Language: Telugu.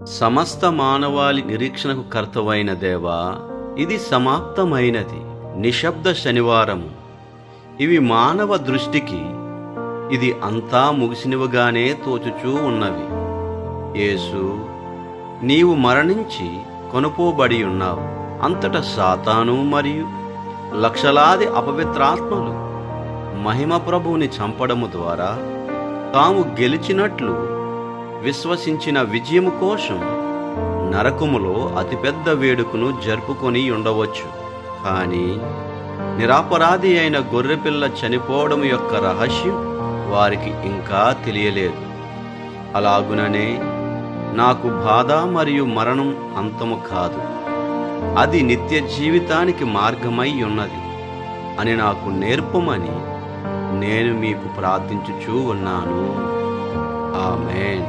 సమస్త మానవాళి నిరీక్షణకు కర్తవైన దేవా, ఇది సమాప్తమైనది. నిశ్శబ్ద శనివారము. ఇవి మానవ దృష్టికి ఇది అంతా ముగిసినవిగానే తోచుచూ ఉన్నవి. యేసు, నీవు మరణించి కొనుపోబడి ఉన్నావు. అంతటా సాతాను మరియు లక్షలాది అపవిత్రాత్మలు మహిమ ప్రభువుని చంపడము ద్వారా తాము గెలిచినట్లు విశ్వసించిన విజయము కోసం నరకములో అతిపెద్ద వేడుకను జరుపుకొని ఉండవచ్చు. కానీ నిరపరాధి అయిన గొర్రెపిల్ల చనిపోవడం యొక్క రహస్యం వారికి ఇంకా తెలియలేదు. అలాగుననే నాకు బాధ మరియు మరణం అంతము కాదు, అది నిత్య జీవితానికి మార్గమై ఉన్నది అని నాకు నేర్పమని నేను మీకు ప్రార్థించుచూ ఉన్నాను. ఆమేన్.